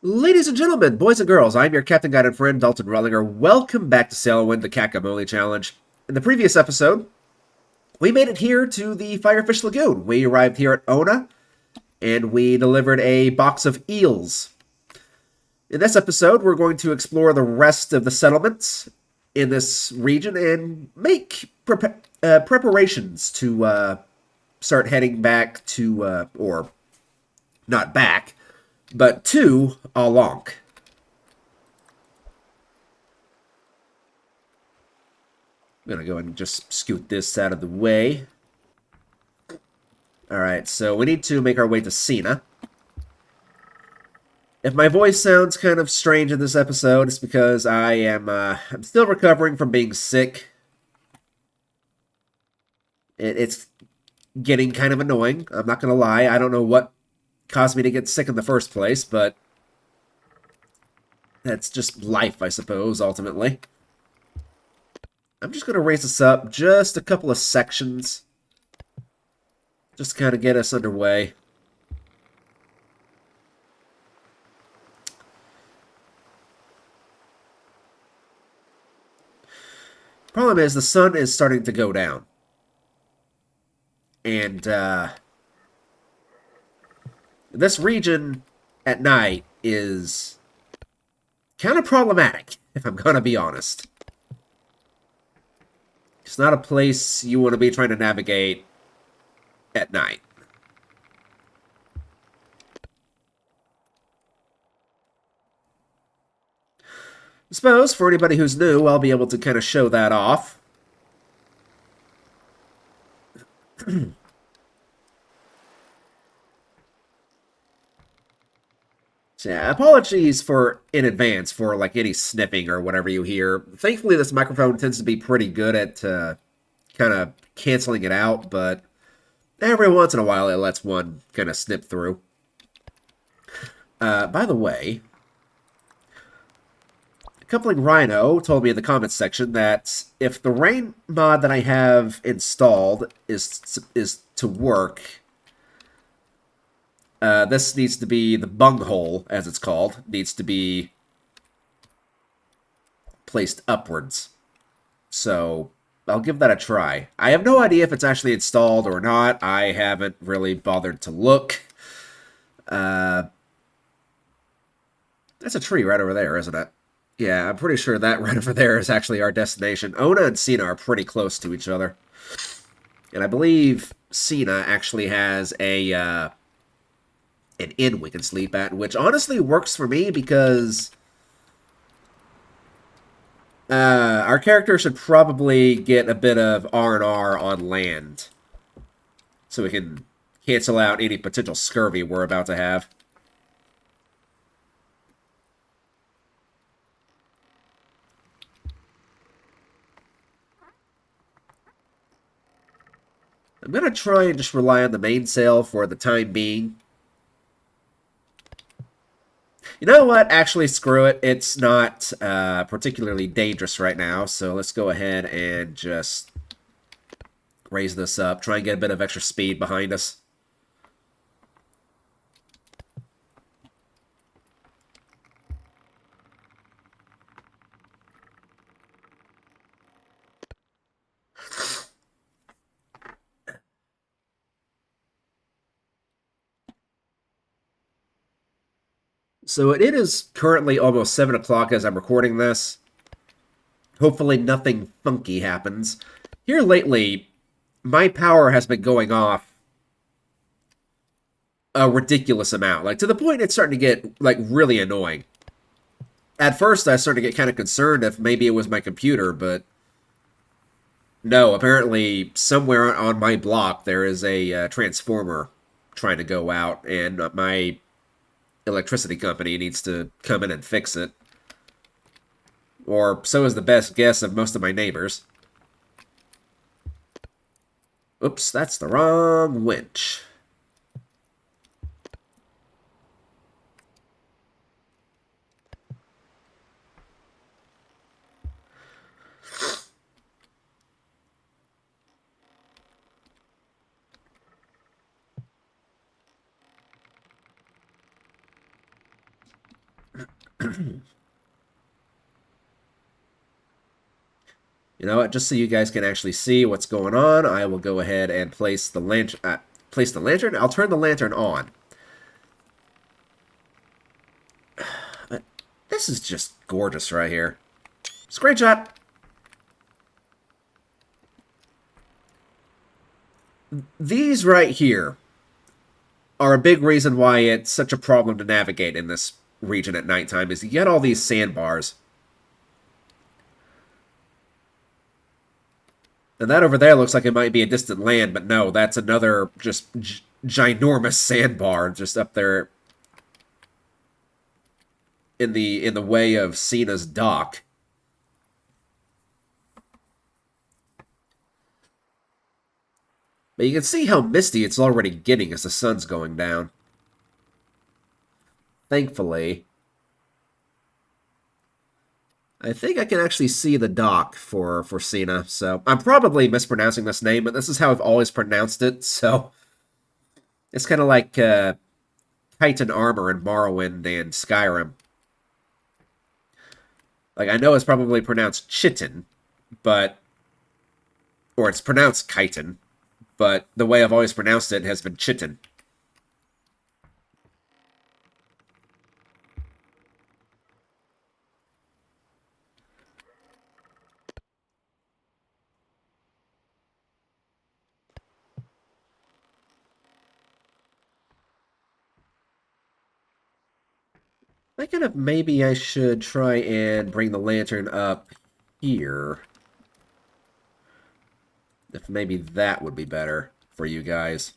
Ladies and gentlemen, boys and girls, I'm your captain guide and friend, Dalton Rellinger. Welcome back to Sailwind, the Kakam challenge. In the previous episode, we made it here to the Firefish Lagoon. We arrived here at Ona, and we delivered a box of eels. In this episode, we're going to explore the rest of the settlements in this region and make preparations to start heading back to, or not back, but to Alonk. I'm going to go and just scoot this out of the way. Alright, so we need to make our way to Cena. If my voice sounds kind of strange in this episode, it's because I'm still recovering from being sick. It's getting kind of annoying. I'm not going to lie. I don't know what caused me to get sick in the first place, but that's just life, I suppose, ultimately. I'm just going to raise this up just a couple of sections. Just to kind of get us underway. Problem is, the sun is starting to go down. And, this region at night is kind of problematic, if I'm going to be honest. It's not a place you want to be trying to navigate at night. I suppose, for anybody who's new, I'll be able to kind of show that off. So, yeah, apologies in advance for like any sniffing or whatever you hear. Thankfully, this microphone tends to be pretty good at kind of canceling it out, but every once in a while it lets one kind of snip through. By the way, Coupling Rhino told me in the comments section that if the rain mod that I have installed is to work, this needs to be the bunghole, as it's called, needs to be placed upwards. So I'll give that a try. I have no idea if it's actually installed or not. I haven't really bothered to look. That's a tree right over there, isn't it? Yeah, I'm pretty sure that right over there is actually our destination. Ona and Cena are pretty close to each other. And I believe Cena actually has an inn we can sleep at, which honestly works for me because our character should probably get a bit of R&R on land so we can cancel out any potential scurvy we're about to have. I'm going to try and just rely on the mainsail for the time being. You know what? Actually, screw it. It's not particularly dangerous right now, so let's go ahead and just raise this up. Try and get a bit of extra speed behind us. So it is currently almost 7 o'clock as I'm recording this. Hopefully nothing funky happens. Here lately, my power has been going off a ridiculous amount. Like, to the point it's starting to get, like, really annoying. At first, I started to get kind of concerned if maybe it was my computer, but no, apparently somewhere on my block there is a transformer trying to go out, and my electricity company needs to come in and fix it. Or so is the best guess of most of my neighbors. Oops, that's the wrong winch. You know what? Just so you guys can actually see what's going on, I will go ahead and place the lantern. Place the lantern. I'll turn the lantern on. This is just gorgeous right here. Screenshot. These right here are a big reason why it's such a problem to navigate in this region at nighttime. Is you get all these sandbars. And that over there looks like it might be a distant land, but no, that's another just ginormous sandbar just up there in the way of Cena's dock. But you can see how misty it's already getting as the sun's going down. Thankfully, I think I can actually see the dock for Cena, so I'm probably mispronouncing this name, but this is how I've always pronounced it, so it's kind of like Titan Armor in Morrowind and Skyrim. Like, I know it's probably pronounced Chitin, but... Or it's pronounced Chitin, but the way I've always pronounced it has been Chitin. Thinking of maybe I should try and bring the lantern up here. If maybe that would be better for you guys.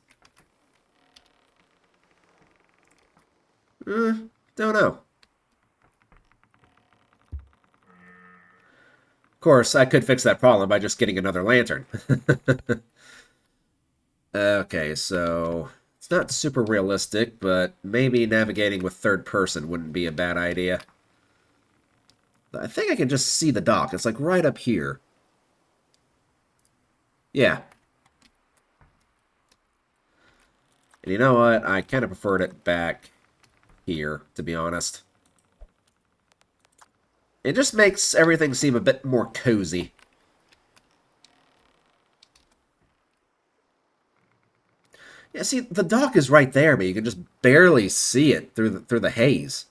Don't know. Of course, I could fix that problem by just getting another lantern. Okay, so it's not super realistic, but maybe navigating with third person wouldn't be a bad idea. I think I can just see the dock. It's like right up here. Yeah. And you know what? I kind of preferred it back here, to be honest. It just makes everything seem a bit more cozy. Yeah, see, the dock is right there, but you can just barely see it through the haze.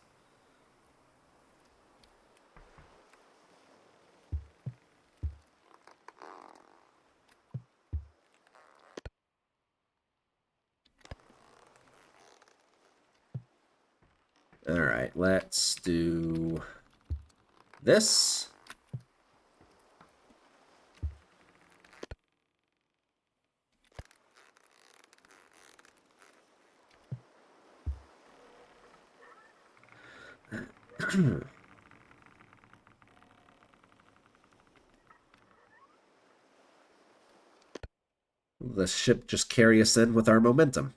Alright, let's do this. The ship just carry us in with our momentum.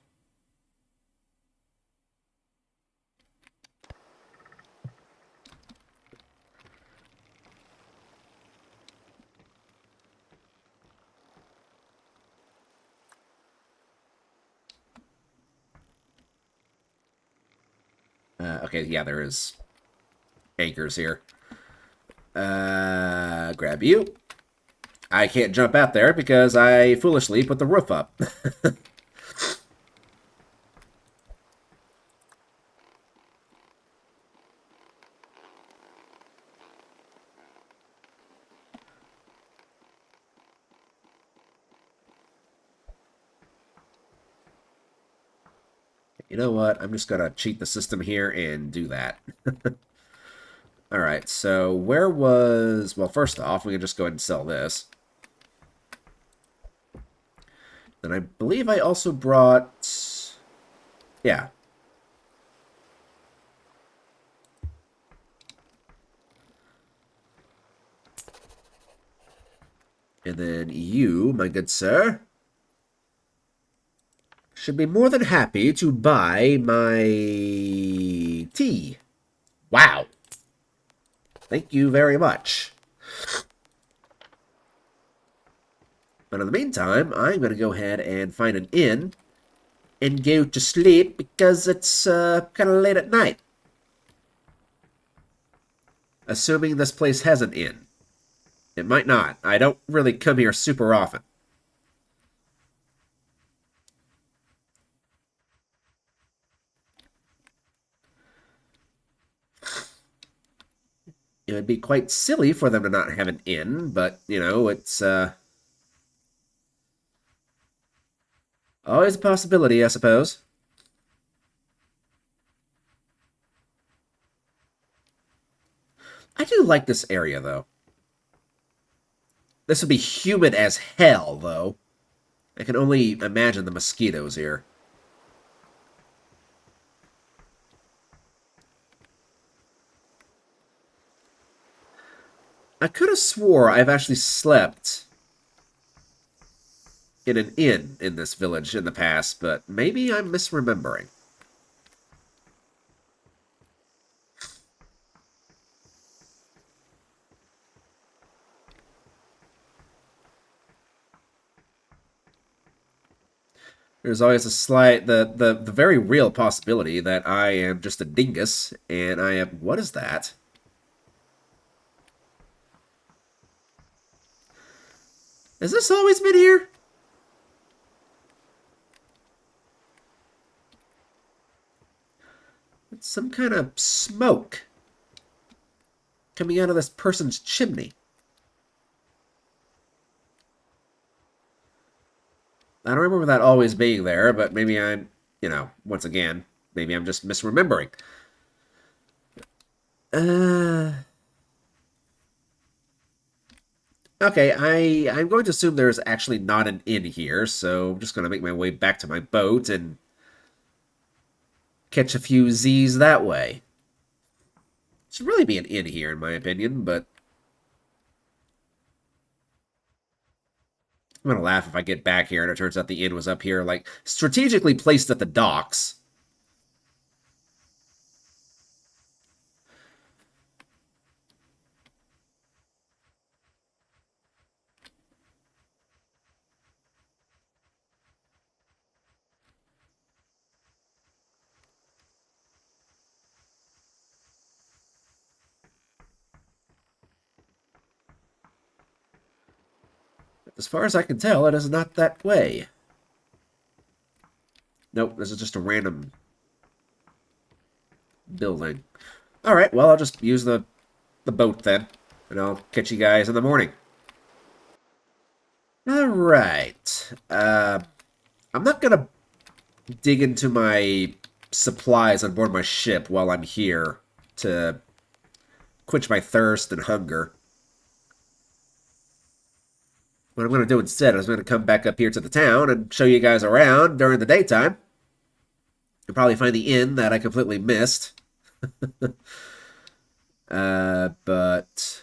Okay, yeah, there is anchors here. Grab you. I can't jump out there because I foolishly put the roof up. You know what? I'm just going to cheat the system here and do that. Alright, so where was... Well, first off, we can just go ahead and sell this. Then I believe I also brought... Yeah. And then you, my good sir, should be more than happy to buy my tea. Wow. Thank you very much. But in the meantime, I'm going to go ahead and find an inn and go to sleep because it's kind of late at night. Assuming this place has an inn. It might not. I don't really come here super often. It would be quite silly for them to not have an inn, but, it's always a possibility, I suppose. I do like this area, though. This would be humid as hell, though. I can only imagine the mosquitoes here. I could have swore I've actually slept in an inn in this village in the past, but maybe I'm misremembering. There's always a slight, the very real possibility that I am just a dingus, and I am, what is that? Has this always been here? It's some kind of smoke coming out of this person's chimney. I don't remember that always being there, but maybe I'm, once again, maybe I'm just misremembering. Uh, okay, I'm going to assume there's actually not an inn here, so I'm just going to make my way back to my boat and catch a few Z's that way. Should really be an inn here, in my opinion, but I'm gonna laugh if I get back here and it turns out the inn was up here, like, strategically placed at the docks. As far as I can tell, it is not that way. Nope, this is just a random building. Alright, well, I'll just use the boat then, and I'll catch you guys in the morning. Alright. I'm not gonna dig into my supplies on board my ship while I'm here to quench my thirst and hunger. What I'm going to do instead is I'm going to come back up here to the town and show you guys around during the daytime. You'll probably find the inn that I completely missed. But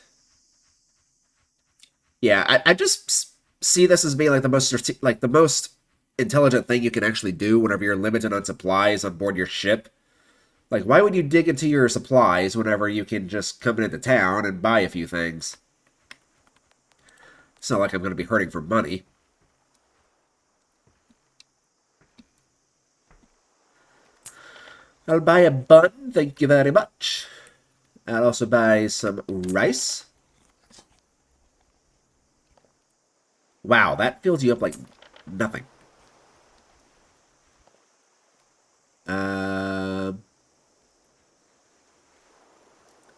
yeah, I just see this as being like the most intelligent thing you can actually do whenever you're limited on supplies on board your ship. Like, why would you dig into your supplies whenever you can just come into town and buy a few things? It's not like I'm going to be hurting for money. I'll buy a bun, thank you very much. I'll also buy some rice. Wow, that fills you up like nothing.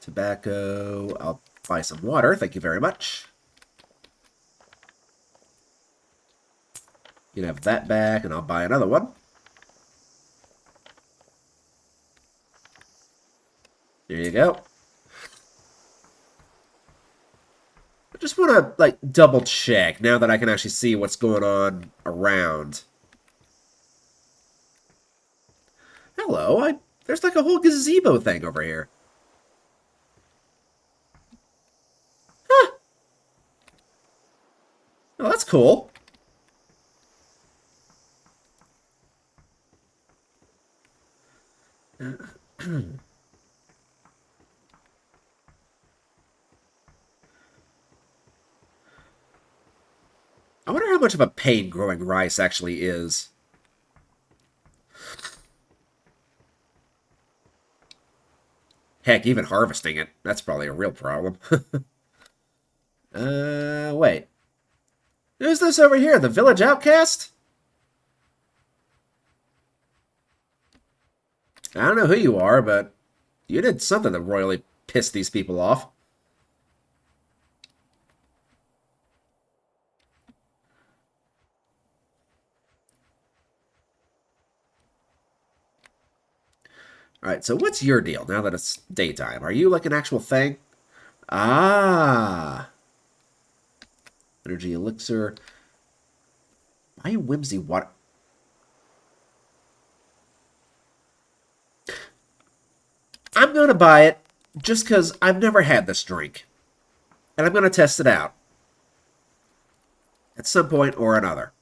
Tobacco. I'll buy some water, thank you very much. You can have that back, and I'll buy another one. There you go. I just want to, like, double check now that I can actually see what's going on around. Hello, there's like a whole gazebo thing over here. Huh. Oh, that's cool. I wonder how much of a pain growing rice actually is. Heck, even harvesting it, that's probably a real problem. Wait. Who's this over here? The village outcast? I don't know who you are, but you did something that royally pissed these people off. Alright, so what's your deal now that it's daytime? Are you like an actual thing? Ah. Energy elixir. Why whimsy water? I'm gonna buy it just because I've never had this drink. And I'm gonna test it out. At some point or another.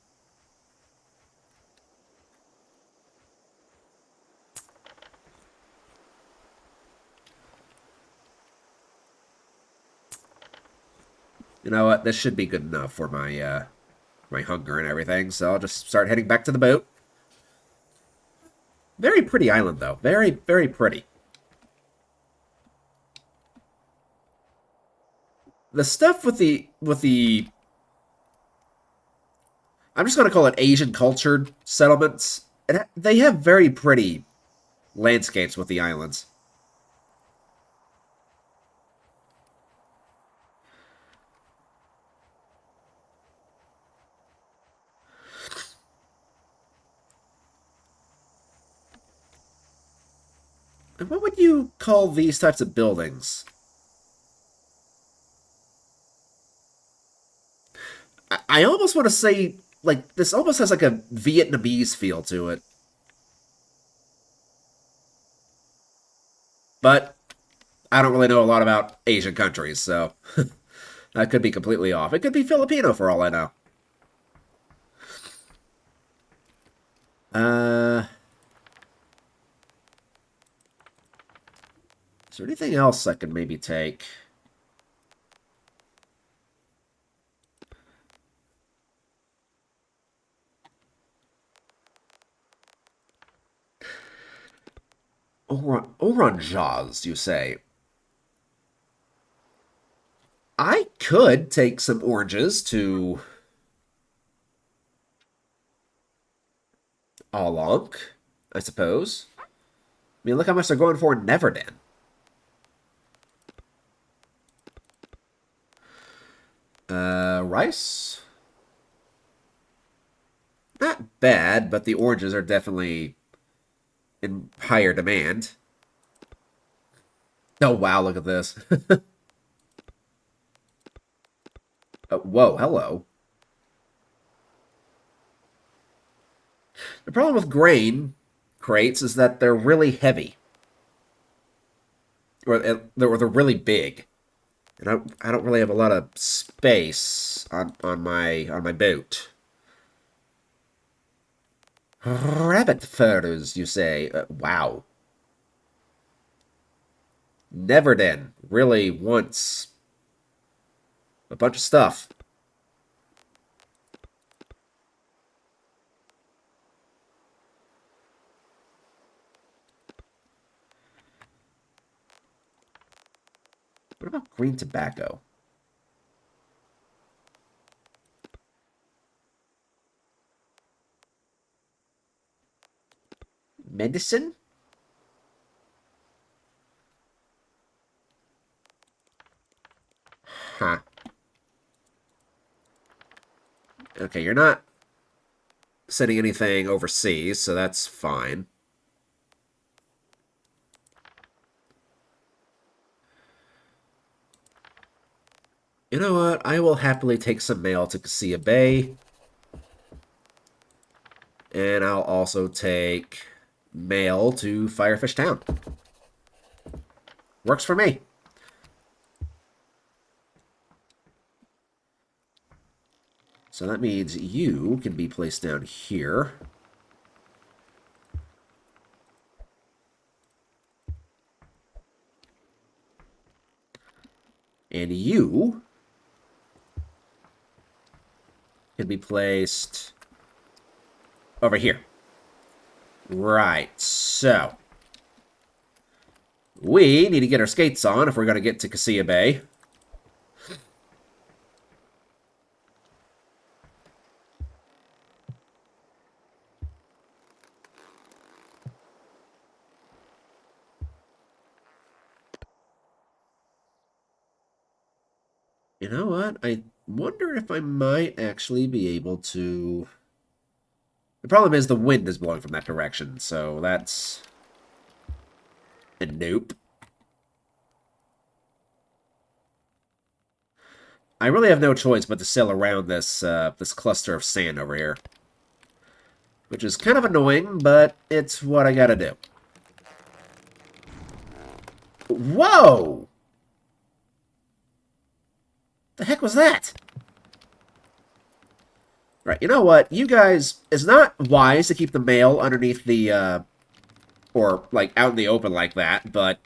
You know what? This should be good enough for my hunger and everything, so I'll just start heading back to the boat. Very pretty island, though. Very, very pretty. The stuff with the I'm just going to call it Asian cultured settlements. They have very pretty landscapes with the islands. And what would you call these types of buildings? I almost want to say, like, this almost has like a Vietnamese feel to it. But I don't really know a lot about Asian countries, so I could be completely off. It could be Filipino for all I know. Uh, is there anything else I could maybe take? Oranges, you say? I could take some oranges to Alonk, I suppose. I mean, look how much they're going for in Neverden. Rice? Not bad, but the oranges are definitely in higher demand. Oh, wow, look at this. Whoa, hello. The problem with grain crates is that they're really heavy. Or they're really big. And I don't really have a lot of space on my boat. Rabbit furs, you say? Wow. Neverden really wants a bunch of stuff. What about green tobacco? Medicine? Huh. Okay, you're not sending anything overseas, so that's fine. You know what? I will happily take some mail to Cassia Bay. And I'll also take mail to Firefish Town. Works for me. So that means you can be placed down here. And you can be placed over here. Right, so We need to get our skates on if we're going to get to Cassia Bay. You know what? I wonder if I might actually be able to... The problem is the wind is blowing from that direction, so that's... a nope. I really have no choice but to sail around this this cluster of sand over here. Which is kind of annoying, but it's what I gotta do. Whoa! The heck was that? Right, you know what? You guys, it's not wise to keep the mail underneath the, or, like, out in the open like that, but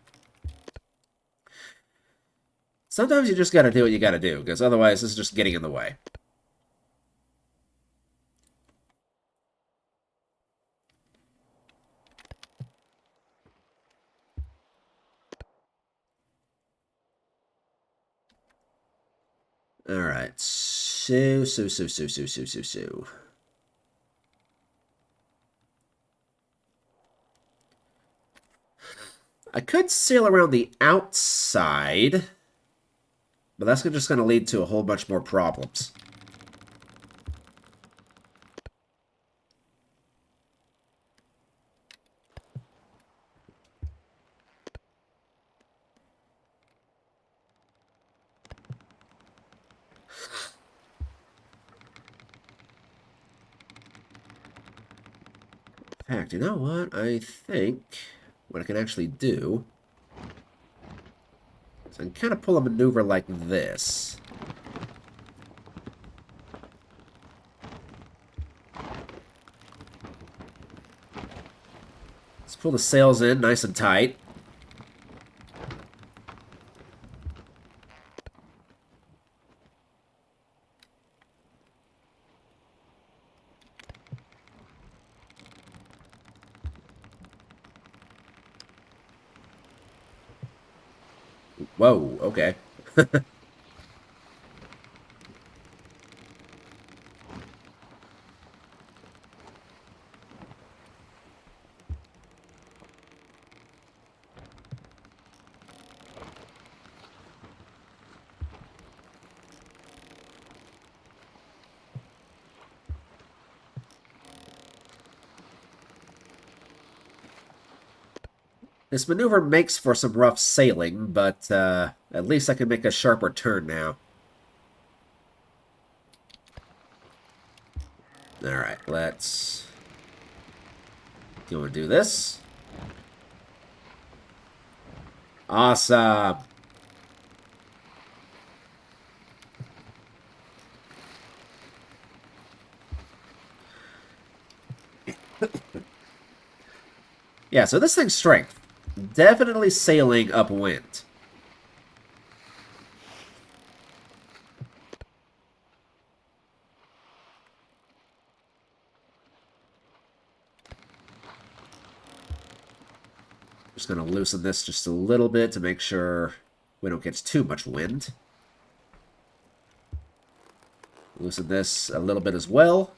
sometimes you just gotta do what you gotta do, because otherwise this is just getting in the way. Alright, so. I could sail around the outside, but that's just going to lead to a whole bunch more problems. In fact, you know what? I think what I can actually do is I can kind of pull a maneuver like this. Let's pull the sails in nice and tight. Whoa, okay. This maneuver makes for some rough sailing, but at least I can make a sharper turn now. Alright, let's go and do this. Awesome! Yeah, so this thing's strength. Definitely sailing upwind. Just going to loosen this just a little bit to make sure we don't get too much wind. Loosen this a little bit as well.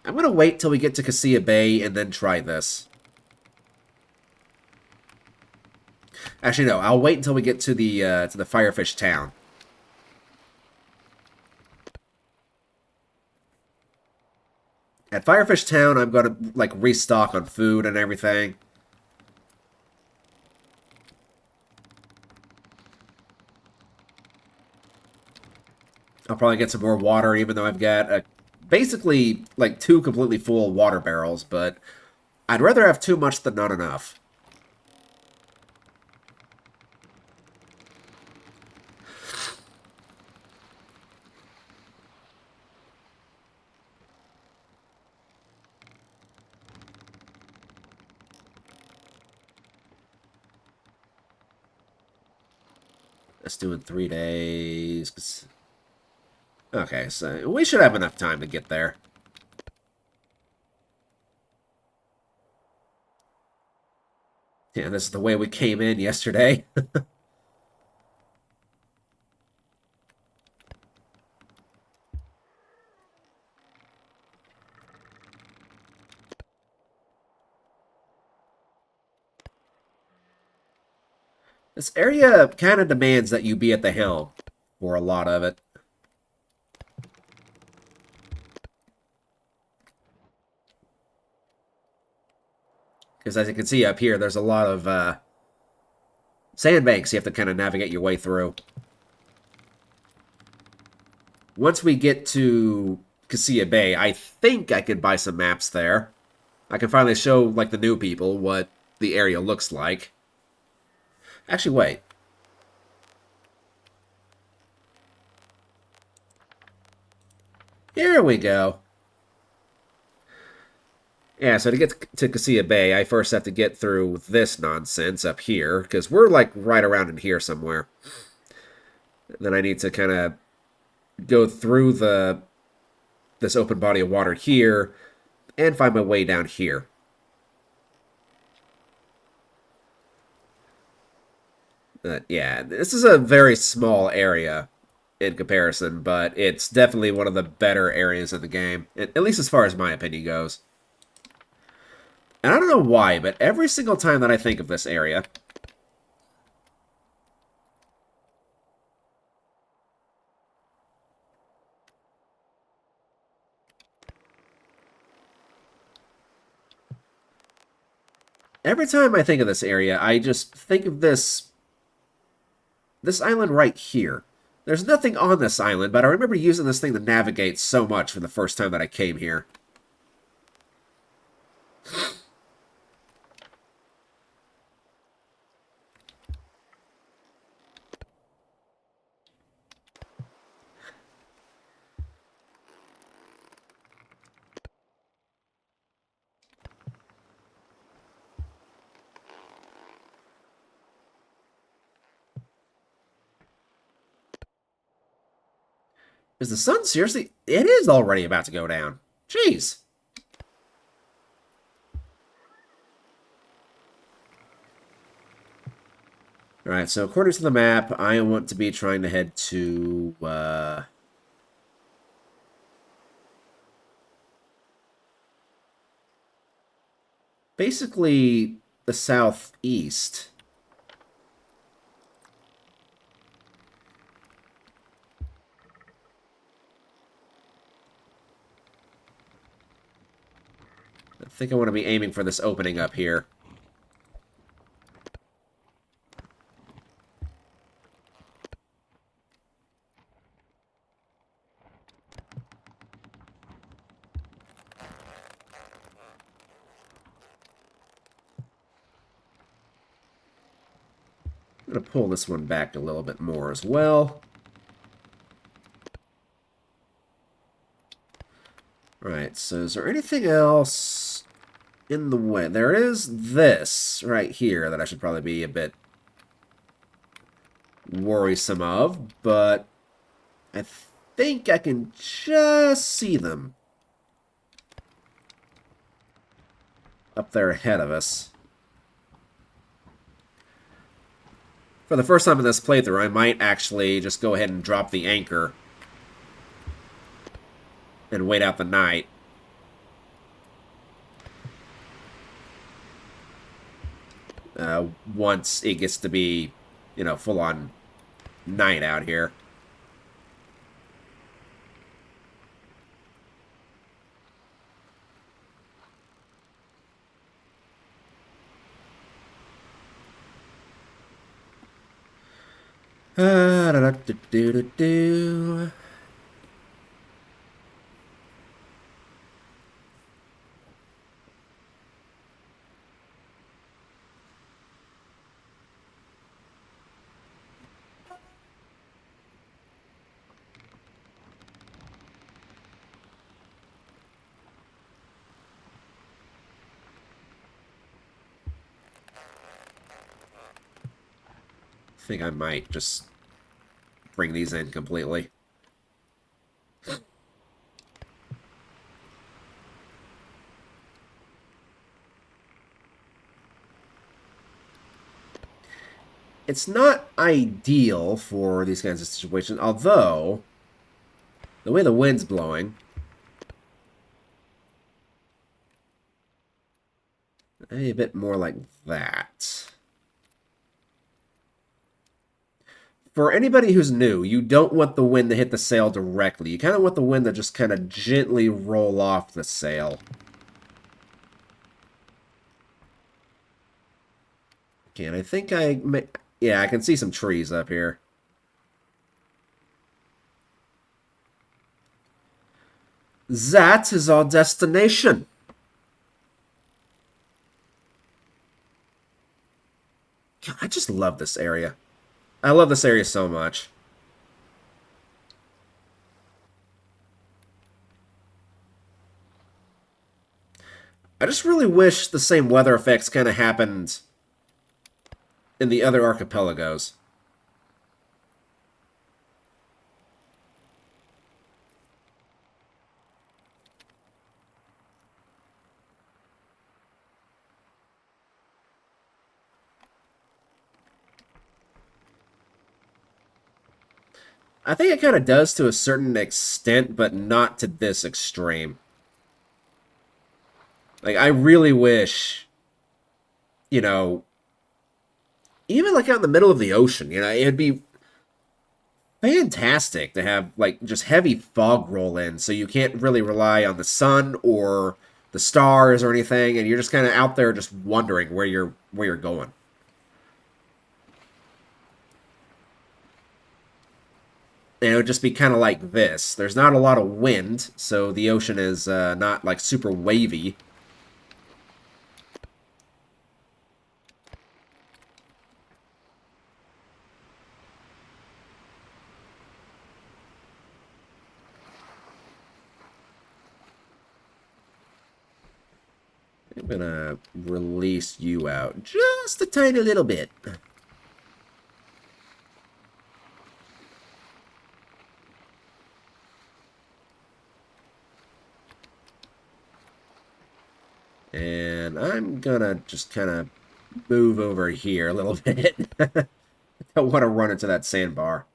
I'm going to wait till we get to Cassia Bay and then try this. Actually, no. I'll wait until we get to the Firefish town. At Firefish Town, I'm going to, like, restock on food and everything. I'll probably get some more water, even though I've got basically, like, 2 completely full water barrels, but I'd rather have too much than not enough. Let's do it in 3 days. Okay, so we should have enough time to get there. Yeah, this is the way we came in yesterday. This area kind of demands that you be at the helm for a lot of it. Because as you can see up here, there's a lot of sandbanks you have to kind of navigate your way through. Once we get to Casilla Bay, I think I could buy some maps there. I can finally show, like, the new people what the area looks like. Actually, wait. Here we go. Yeah, so to get to Casilla Bay, I first have to get through this nonsense up here, because we're, like, right around in here somewhere. Then I need to kind of go through this open body of water here and find my way down here. Yeah, this is a very small area in comparison, but it's definitely one of the better areas in the game, at least as far as my opinion goes. And I don't know why, but every single time that I think of this area, every time I think of this area, I just think of this island right here. There's nothing on this island, but I remember using this thing to navigate so much for the first time that I came here. Is the sun seriously? It is already about to go down. Jeez. Alright, so according to the map, I want to be trying to head to, basically the southeast. I think I want to be aiming for this opening up here. I'm going to pull this one back a little bit more as well. Right, so is there anything else in the way? There is this right here that I should probably be a bit worrisome of, but I think I can just see them up there ahead of us. For the first time in this playthrough, I might actually just go ahead and drop the anchor and wait out the night. Once it gets to be, you know, full-on night out here. Da, da, do, do, do, do. I think I might just bring these in completely. It's not ideal for these kinds of situations, although the way the wind's blowing, a bit more like that. For anybody who's new, you don't want the wind to hit the sail directly. You kind of want the wind to just kind of gently roll off the sail. Okay, and I think yeah, I can see some trees up here. That is our destination. God, I just love this area. I love this area so much. I just really wish the same weather effects kind of happened in the other archipelagos. I think it kind of does to a certain extent, but not to this extreme. Like, I really wish, you know, even like out in the middle of the ocean, it'd be fantastic to have like just heavy fog roll in so you can't really rely on the sun or the stars or anything, and you're just kind of out there just wondering where you're going. And it would just be kind of like this. There's not a lot of wind, so the ocean is not like super wavy. I'm gonna release you out just a tiny little bit. And I'm gonna just kind of move over here a little bit. I don't want to run into that sandbar.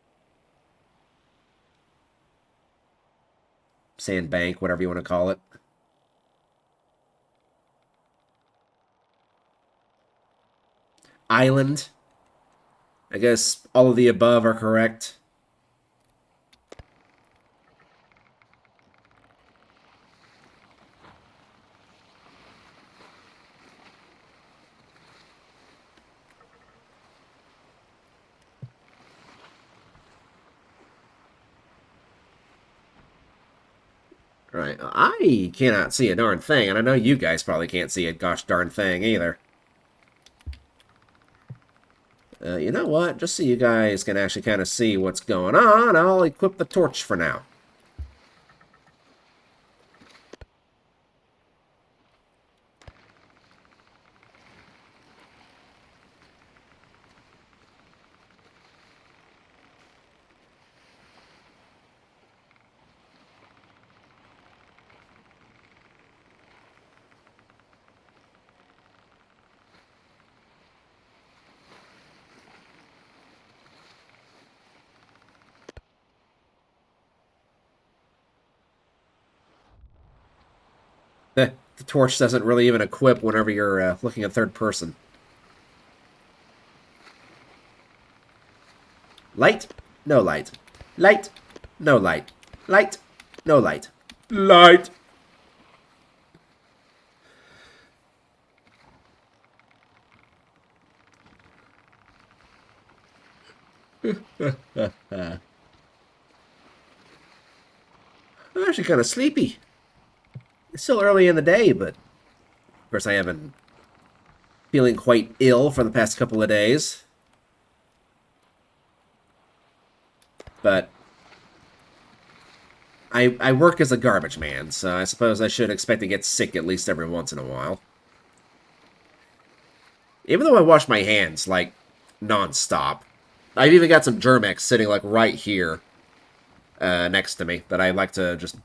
Sandbank, whatever you want to call it. Island. I guess all of the above are correct. Right, I cannot see a darn thing, and I know you guys probably can't see a gosh darn thing either. You know what? Just so you guys can actually kind of see what's going on, I'll equip the torch for now. The torch doesn't really even equip whenever you're looking at third person. Light, no light. Light, no light. Light, no light. Light. I'm actually kind of sleepy. It's still early in the day, but of course I have been feeling quite ill for the past couple of days. But I work as a garbage man, so I suppose I should expect to get sick at least every once in a while. Even though I wash my hands, like, non-stop. I've even got some Germex sitting, like, right here next to me that I like to just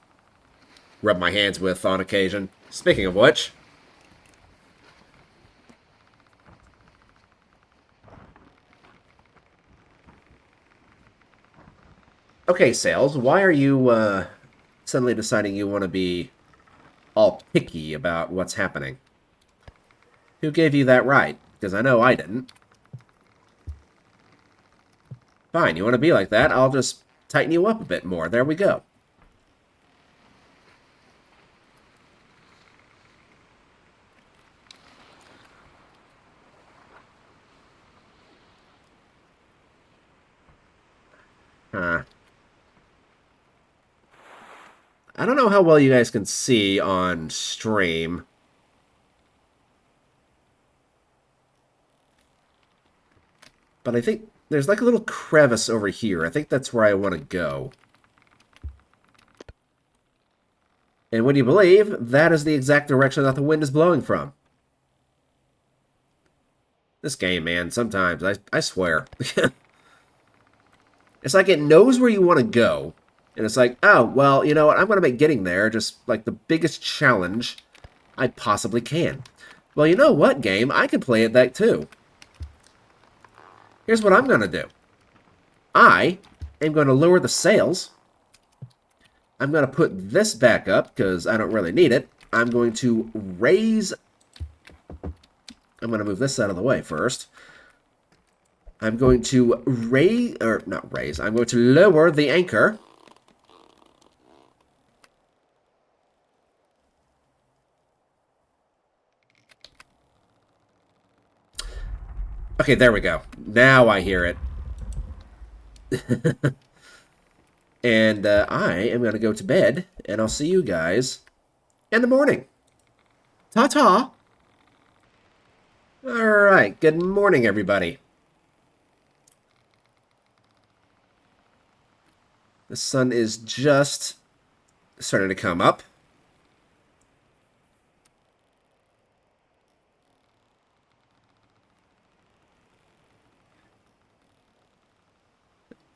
rub my hands with on occasion. Speaking of which, Okay, Sales, why are you suddenly deciding you want to be all picky about what's happening? Who gave you that right? Because I know I didn't. Fine, you want to be like that? I'll just tighten you up a bit more. There we go. Huh. I don't know how well you guys can see on stream. But I think there's like a little crevice over here. I think that's where I want to go. And would you believe, that is the exact direction that the wind is blowing from. This game, man, sometimes, I swear. It's like it knows where you want to go. And it's like, oh, well, you know what? I'm going to make getting there just like the biggest challenge I possibly can. Well, you know what, game? I can play it that too. Here's what I'm going to do. I am going to lower the sails. I'm going to put this back up because I don't really need it. I'm going to raise... I'm going to move this out of the way first. I'm going to raise... Or, not raise. I'm going to lower the anchor. Okay, there we go. Now I hear it. And I am going to go to bed, and I'll see you guys in the morning. Ta-ta! Alright, good morning, everybody. The sun is just starting to come up.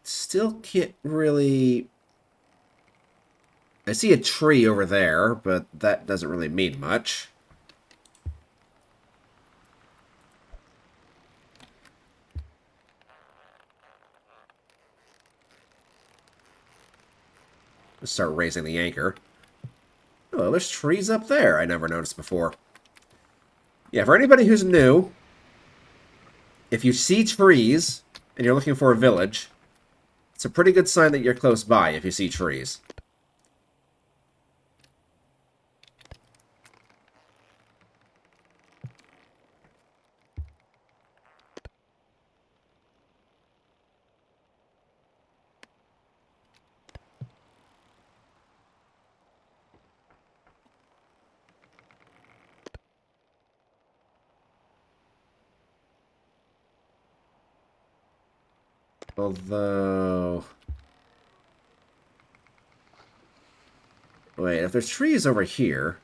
Still can't really... I see a tree over there, but that doesn't really mean much. Let's start raising the anchor. Oh, there's trees up there I never noticed before. Yeah, for anybody who's new, if you see trees and you're looking for a village, it's a pretty good sign that you're close by if you see trees. Although... Wait, if there's trees over here...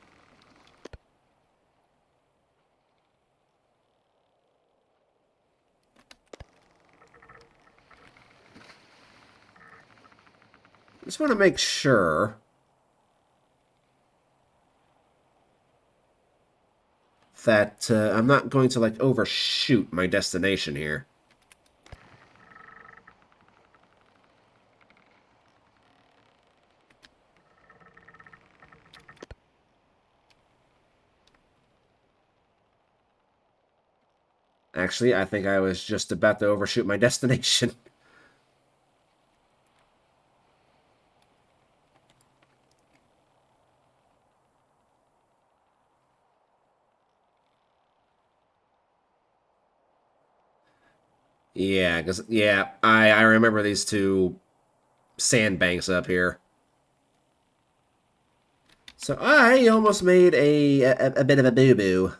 I just want to make sure that I'm not going to, like, overshoot my destination here. Actually, I think I was just about to overshoot my destination. Yeah, because, yeah, I remember these two sandbanks up here. So I almost made a bit of a boo-boo.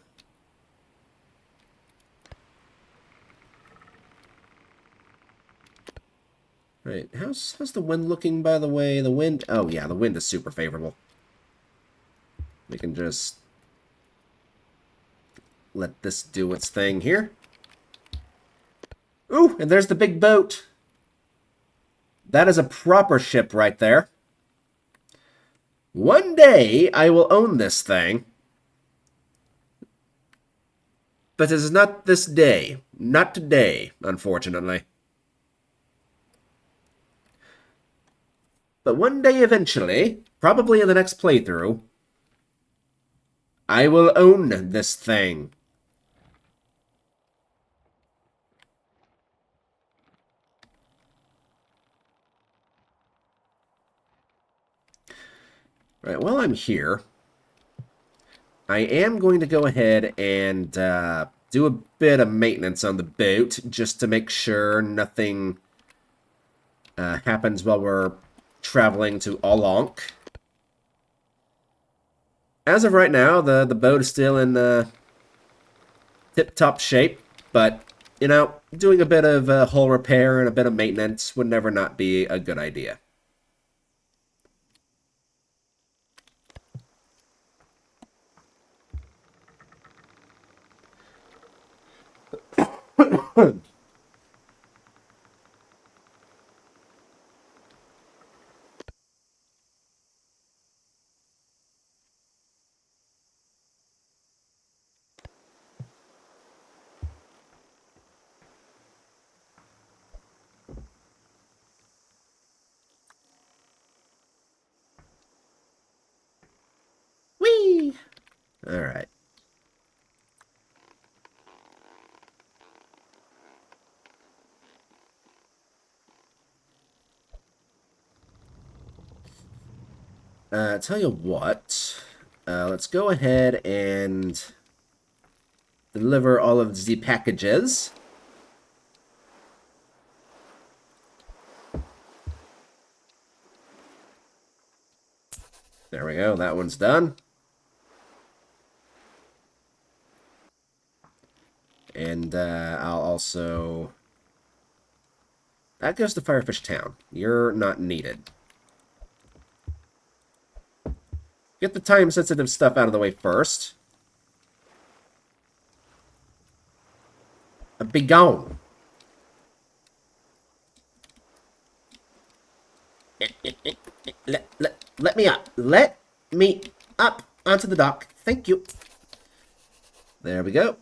Right, how's the wind looking, by the way? The wind... Oh, yeah, the wind is super favorable. We can just let this do its thing here. Ooh, and there's the big boat. That is a proper ship right there. One day, I will own this thing. But it is not this day. Not today, unfortunately. But one day eventually, probably in the next playthrough, I will own this thing. Right, while I'm here, I am going to go ahead and do a bit of maintenance on the boat just to make sure nothing happens while we're traveling to Olonk. As of right now, the boat is still in tip-top shape, but, you know, doing a bit of hull repair and a bit of maintenance would never not be a good idea. Whee! All right. Tell you what, let's go ahead and deliver all of the packages. There we go, that one's done. And I'll also... That goes to Firefish Town. You're not needed. Get the time-sensitive stuff out of the way first. Be gone. Let me up. Let me up onto the dock. Thank you. There we go.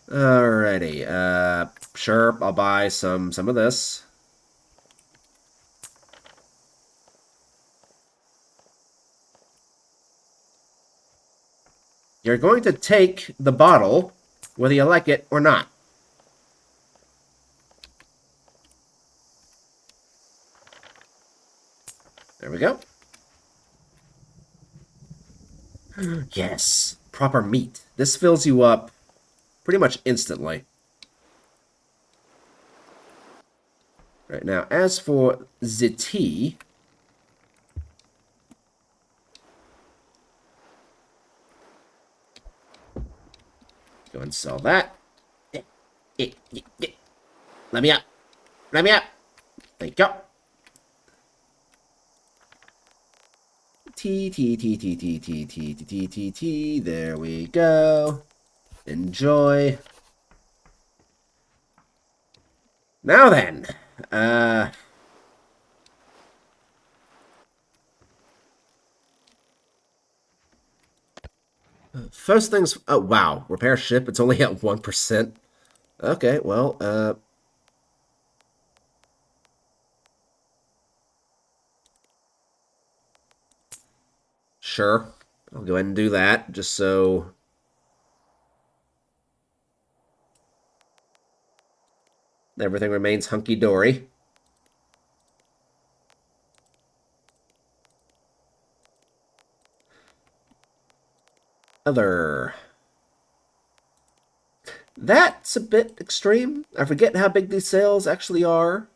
Alrighty. Sure, I'll buy some of this. You're going to take the bottle, whether you like it or not. There we go. Yes, proper meat. This fills you up pretty much instantly. Right now, as for the tea, go and sell that. Let me up. Let me up. Thank you. Tea. There we go. Enjoy. Now then, first things. Oh wow, repair ship. It's only at 1%. Okay, well, sure. I'll go ahead and do that, just so everything remains hunky-dory. Other. That's a bit extreme. I forget how big these sails actually are.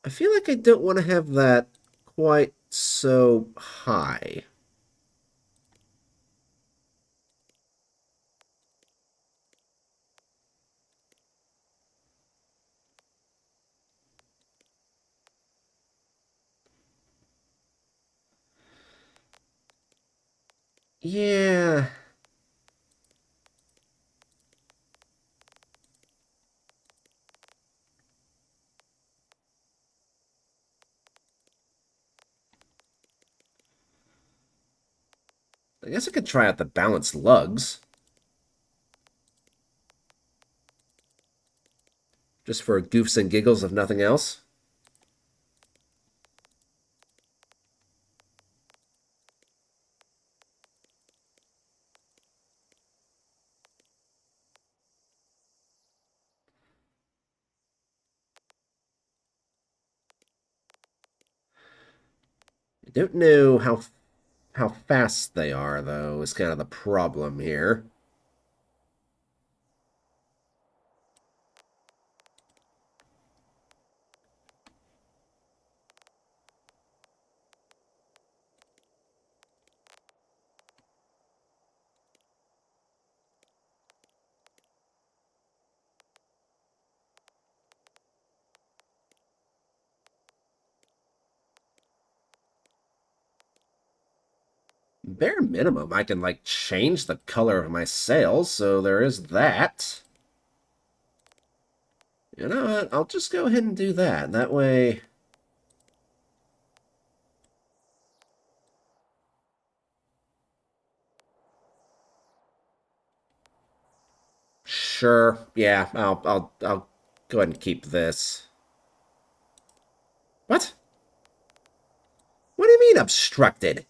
I feel like I don't want to have that quite so high. Yeah. I guess I could try out the balanced lugs. Just for goofs and giggles, if nothing else. I don't know how fast they are, though, is kind of the problem here. Bare minimum, I can, like, change the color of my sails, so there is that. You know what? I'll just go ahead and do that. That way... Sure. Yeah, I'll go ahead and keep this. What? What do you mean obstructed?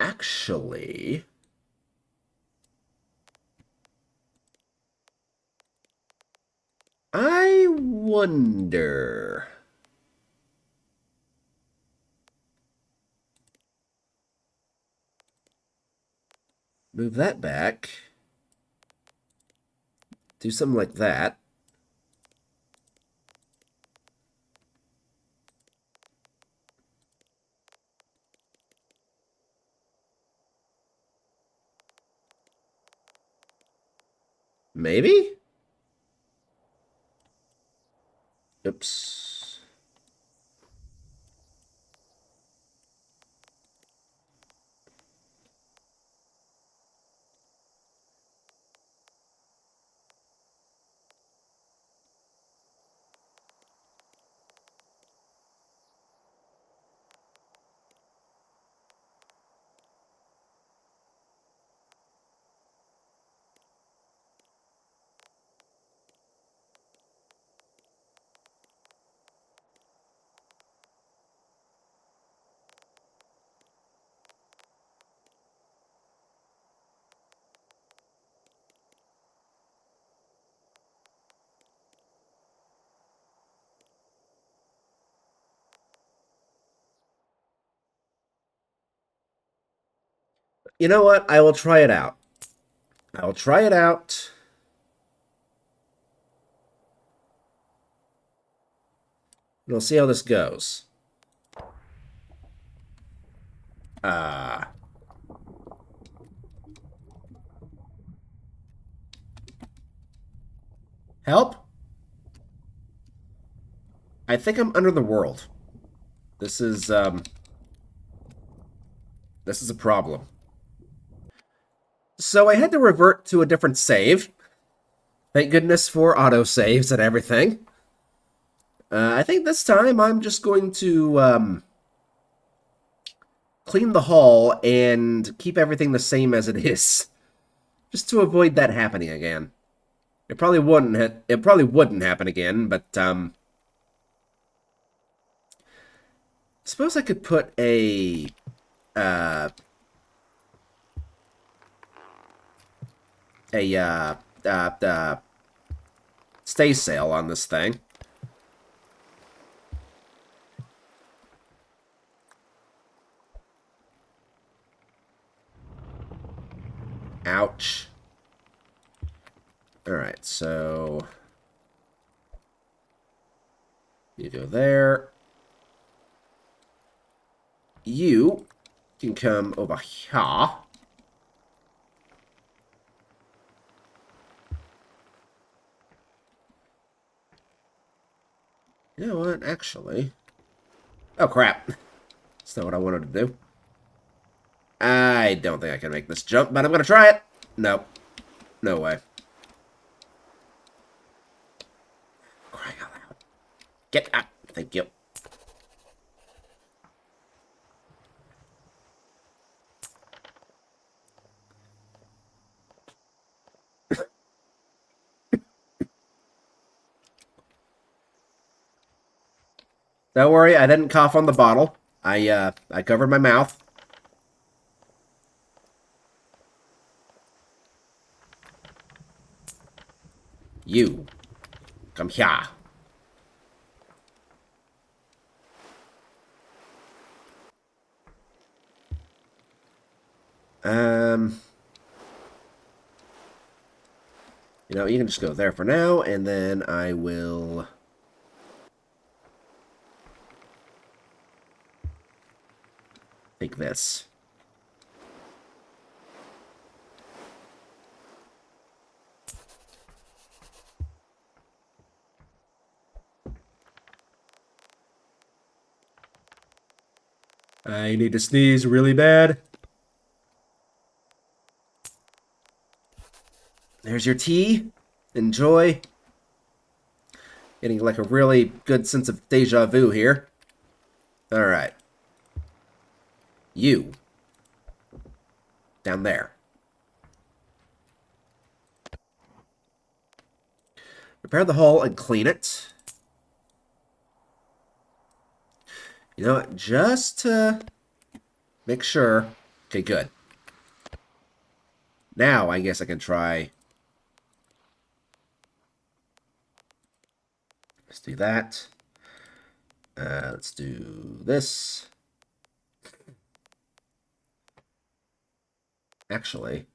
Actually, I wonder. Move that back. Do something like that. Maybe? Oops. You know what? I will try it out. I will try it out. And we'll see how this goes. Uh, Help? I think I'm under the world. This is a problem. So I had to revert to a different save. Thank goodness for autosaves and everything. I think this time I'm just going to clean the hull and keep everything the same as it is, just to avoid that happening again. It probably wouldn't. It probably wouldn't happen again, but suppose I could put uh, a stay sail on this thing. Ouch. Alright, so... You go there. You can come over here. You know what, actually... Oh, crap. That's not what I wanted to do. I don't think I can make this jump, but I'm going to try it. Nope. No way. Crying out loud. Get up. Thank you. Don't worry, I didn't cough on the bottle. I covered my mouth. You. Come here. Um... You know, you can just go there for now, and then I will... take this. I need to sneeze really bad. There's your tea. Enjoy. Getting like a really good sense of deja vu here. Alright. You. Down there. Repair the hull and clean it. You know what? Just to make sure. Okay, good. Now I guess I can try. Let's do that. Let's do this. Actually.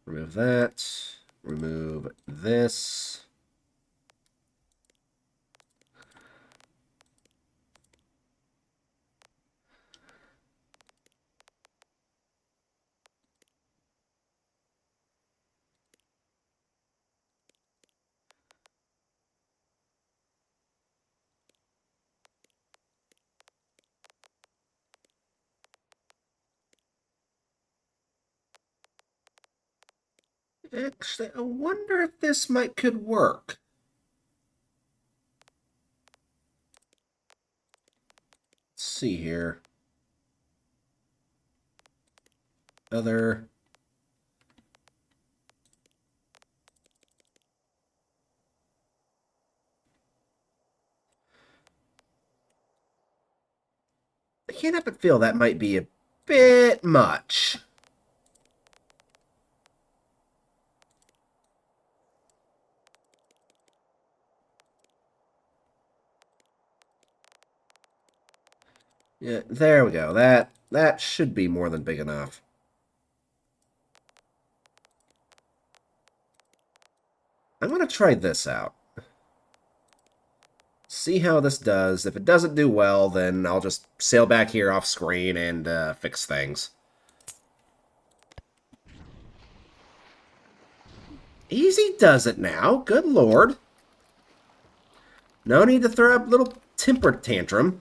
Remove that. Remove this. Actually, I wonder if this could work. Let's see here. Other. I can't help but feel that might be a bit much. Yeah, there we go. That should be more than big enough. I'm going to try this out. See how this does. If it doesn't do well, then I'll just sail back here off screen and fix things. Easy does it now. Good lord. No need to throw up a little temper tantrum.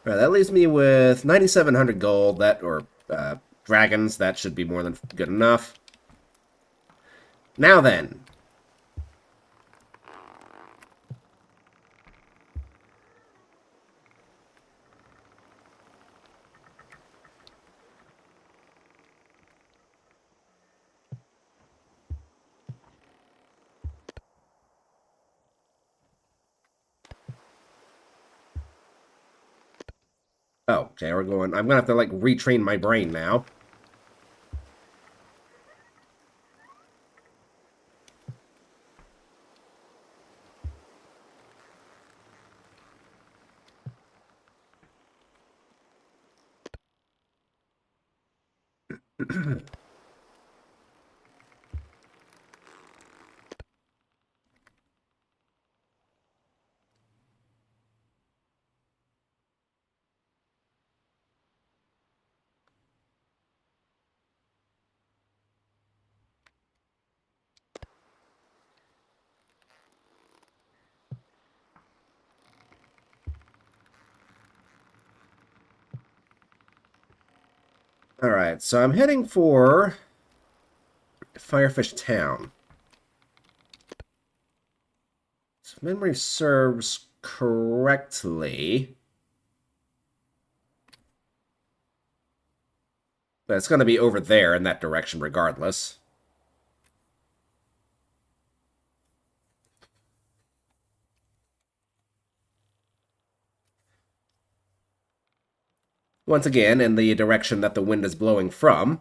Alright, that leaves me with 9,700 gold. Dragons. That should be more than good enough. Now then. Oh, okay, we're going... I'm gonna have to, like, retrain my brain now. Alright, so I'm heading for Firefish Town. So if memory serves correctly, but it's going to be over there in that direction regardless. Once again, in the direction that the wind is blowing from.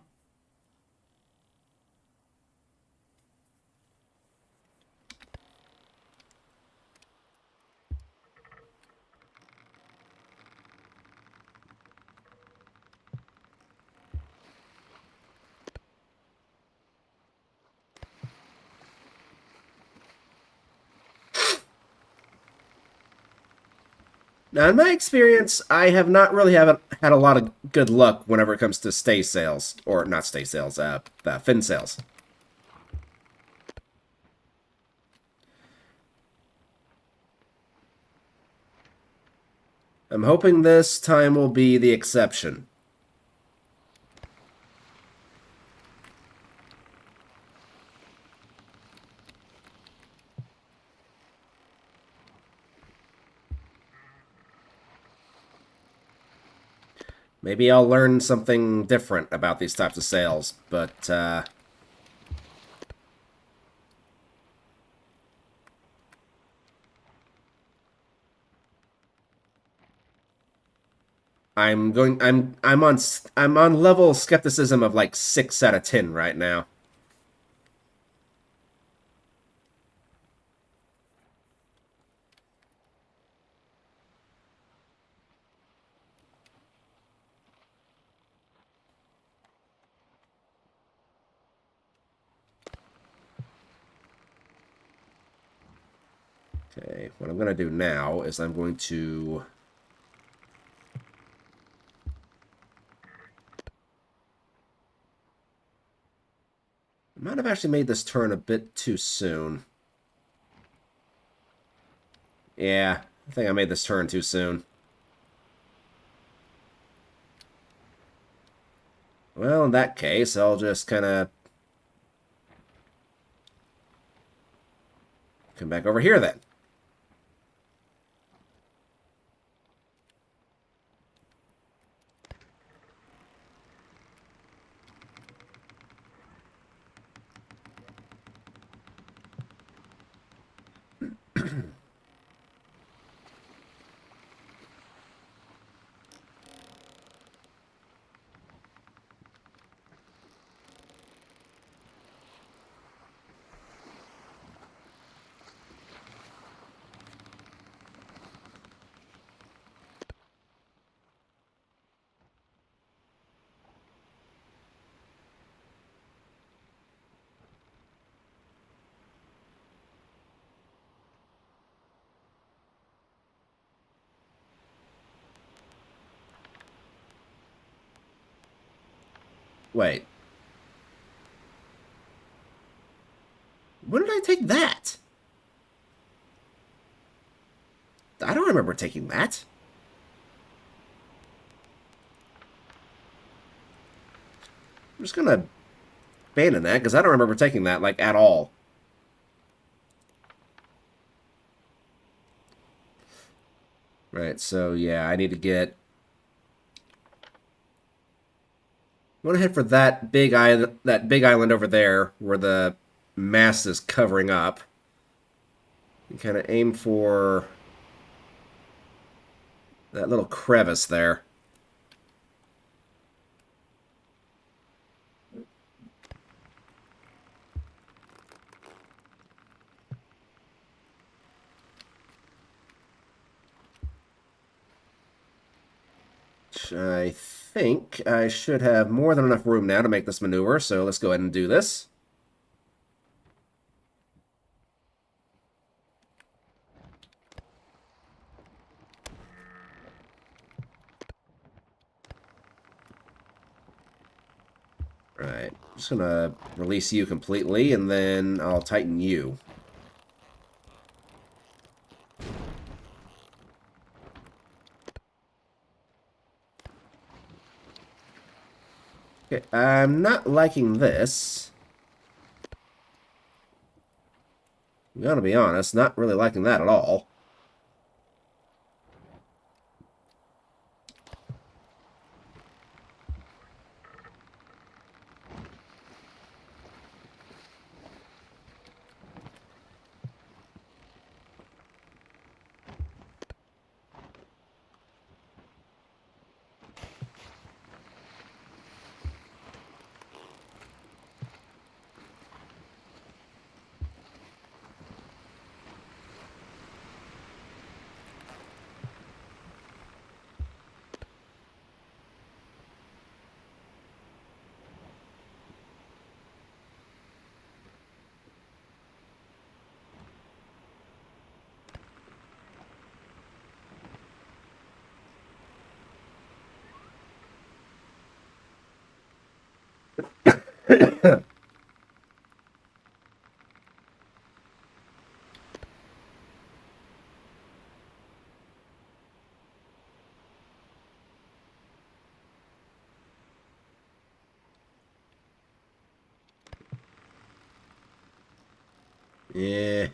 Now, in my experience, I have not really haven't had a lot of good luck whenever it comes to stay sails, or not stay sails, fin sails. I'm hoping this time will be the exception. Maybe I'll learn something different about these types of sails, but I'm on level skepticism of like 6 out of 10 right now. Okay, what I'm going to do now is I'm going to... I might have actually made this turn a bit too soon. Yeah, I think I made this turn too soon. Well, in that case, I'll just kind of come back over here then. Wait. When did I take that? I don't remember taking that. I'm just gonna abandon that, because I don't remember taking that, like, at all. Right, so yeah, I need to get... I want to head for that big island over there, where the mast is covering up. And kind of aim for that little crevice there. I think I should have more than enough room now to make this maneuver, so let's go ahead and do this. Alright, I'm just gonna release you completely, and then I'll tighten you. Okay, I'm not liking this. I'm gonna be honest, not really liking that at all. Yeah.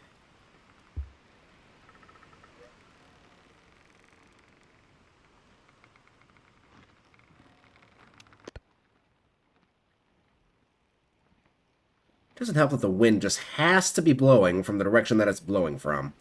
Doesn't help that the wind just has to be blowing from the direction that it's blowing from.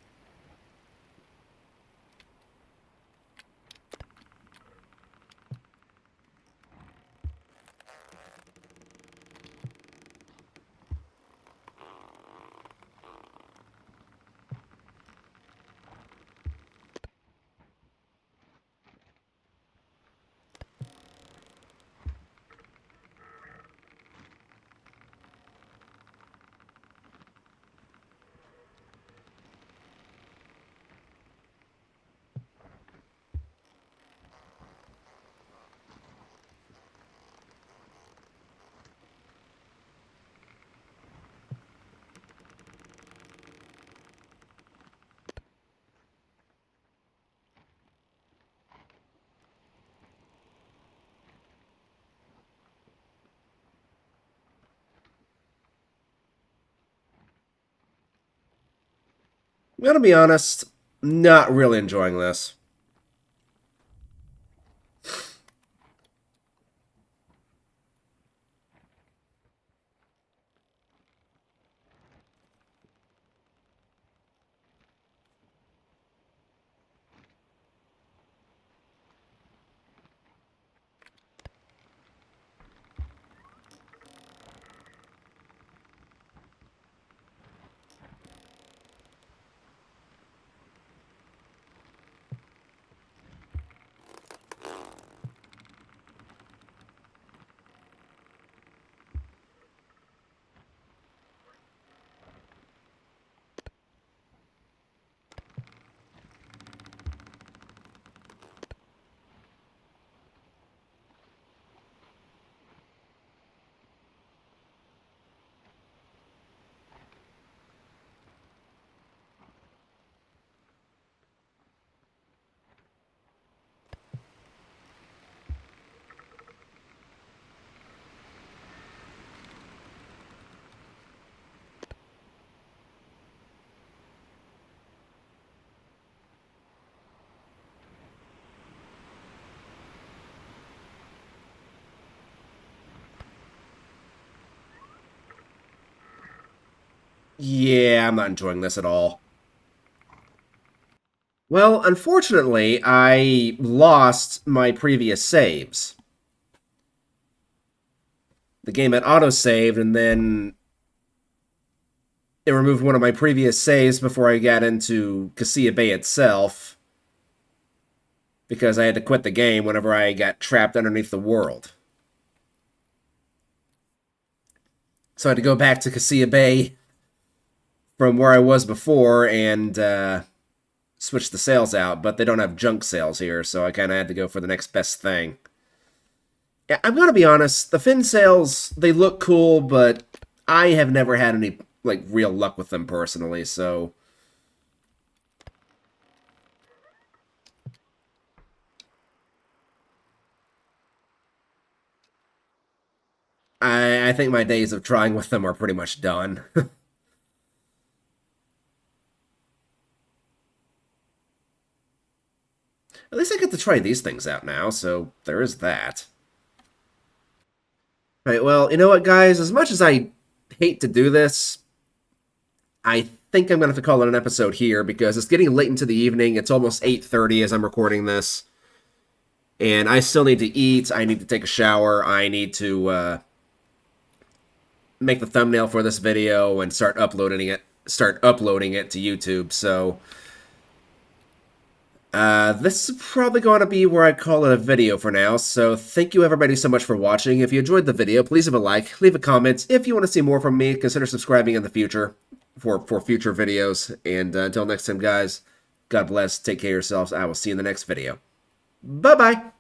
I'm gonna be honest, not really enjoying this. Yeah, I'm not enjoying this at all. Well, unfortunately, I lost my previous saves. The game had auto-saved, and then it removed one of my previous saves before I got into Cassia Bay itself. because I had to quit the game whenever I got trapped underneath the world. So I had to go back to Cassia Bay from where I was before and switch the sails out, but they don't have junk sails here, so I kind of had to go for the next best thing. Yeah, I'm gonna be honest. The fin sails, they look cool, but I have never had any like real luck with them personally. So I think my days of trying with them are pretty much done. At least I get to try these things out now, so there is that. Right, well, you know what, guys? As much as I hate to do this, I think I'm gonna have to call it an episode here because it's getting late into the evening. It's almost 8:30 as I'm recording this, and I still need to eat. I need to take a shower. I need to make the thumbnail for this video and start uploading it. Start uploading it to YouTube. So this is probably going to be where I call it a video for now. So thank you everybody so much for watching. If you enjoyed the video, please leave a like, leave a comment. If you want to see more from me, consider subscribing in the future for future videos. And until next time, guys, God bless. Take care of yourselves. I will see you in the next video. Bye-bye.